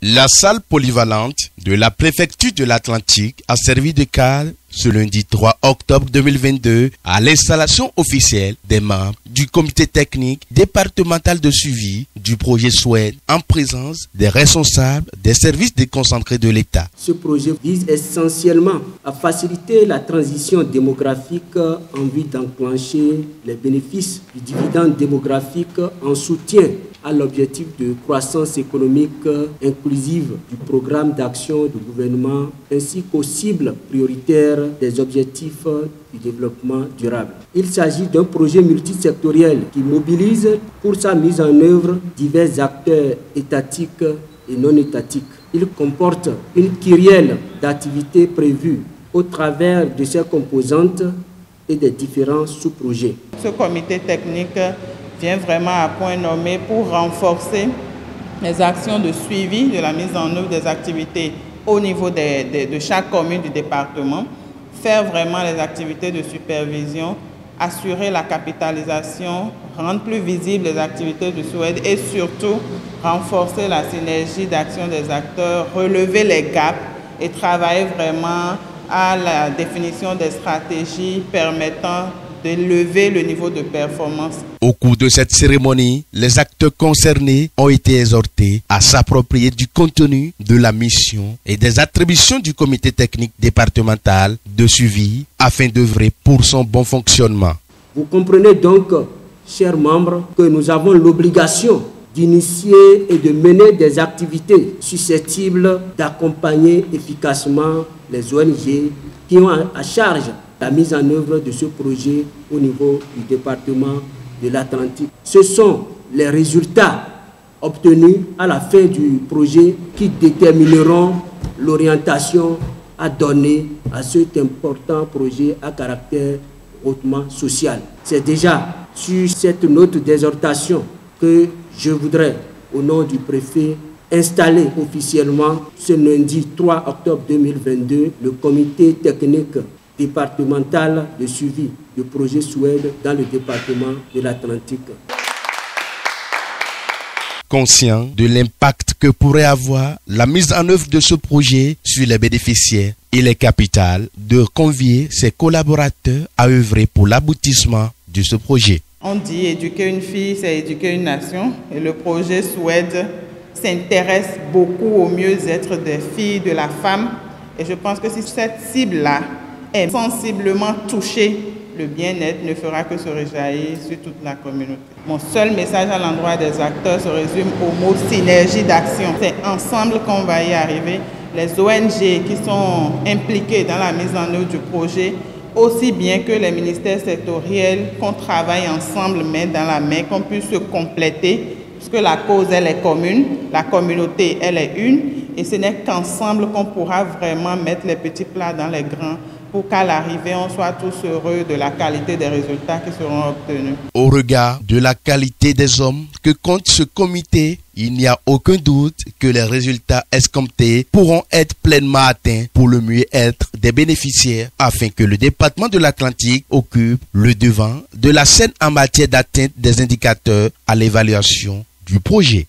La salle polyvalente de la préfecture de l'Atlantique a servi de cadre ce lundi 3 octobre 2022 à l'installation officielle des membres du comité technique départemental de suivi du projet SWED en présence des responsables des services déconcentrés de l'État. Ce projet vise essentiellement à faciliter la transition démographique en vue d'enclencher les bénéfices du dividende démographique en soutien à l'objectif de croissance économique inclusive du programme d'action du gouvernement ainsi qu'aux cibles prioritaires des objectifs du développement durable. Il s'agit d'un projet multisectoriel qui mobilise pour sa mise en œuvre divers acteurs étatiques et non étatiques. Il comporte une kyrielle d'activités prévues au travers de ses composantes et des différents sous-projets. Ce comité technique vient vraiment à point nommé pour renforcer les actions de suivi de la mise en œuvre des activités au niveau de chaque commune du département, faire vraiment les activités de supervision, assurer la capitalisation, rendre plus visibles les activités du SWED et surtout renforcer la synergie d'action des acteurs, relever les gaps et travailler vraiment à la définition des stratégies permettant de lever le niveau de performance. Au cours de cette cérémonie, les acteurs concernés ont été exhortés à s'approprier du contenu de la mission et des attributions du comité technique départemental de suivi afin d'œuvrer pour son bon fonctionnement. Vous comprenez donc, chers membres, que nous avons l'obligation d'initier et de mener des activités susceptibles d'accompagner efficacement les ONG qui ont à charge la mise en œuvre de ce projet au niveau du département de l'Atlantique. Ce sont les résultats obtenus à la fin du projet qui détermineront l'orientation à donner à cet important projet à caractère hautement social. C'est déjà sur cette note d'exhortation que je voudrais, au nom du préfet, installer officiellement ce lundi 3 octobre 2022 le comité technique départemental de suivi du projet SWED dans le département de l'Atlantique. Conscient de l'impact que pourrait avoir la mise en œuvre de ce projet sur les bénéficiaires, il est capital de convier ses collaborateurs à œuvrer pour l'aboutissement de ce projet. On dit éduquer une fille, c'est éduquer une nation. Et le projet SWED s'intéresse beaucoup au mieux-être des filles, de la femme. Et je pense que si cette cible-là est sensiblement touchée, le bien-être ne fera que se réjaillir sur toute la communauté. Mon seul message à l'endroit des acteurs se résume au mot synergie d'action. C'est ensemble qu'on va y arriver. Les ONG qui sont impliquées dans la mise en œuvre du projet, aussi bien que les ministères sectoriels, qu'on travaille ensemble main dans la main, qu'on puisse se compléter, puisque la cause, elle est commune, la communauté, elle est une, et ce n'est qu'ensemble qu'on pourra vraiment mettre les petits plats dans les grands pour qu'à l'arrivée, on soit tous heureux de la qualité des résultats qui seront obtenus. Au regard de la qualité des hommes que compte ce comité, il n'y a aucun doute que les résultats escomptés pourront être pleinement atteints pour le mieux-être des bénéficiaires afin que le département de l'Atlantique occupe le devant de la scène en matière d'atteinte des indicateurs à l'évaluation du projet.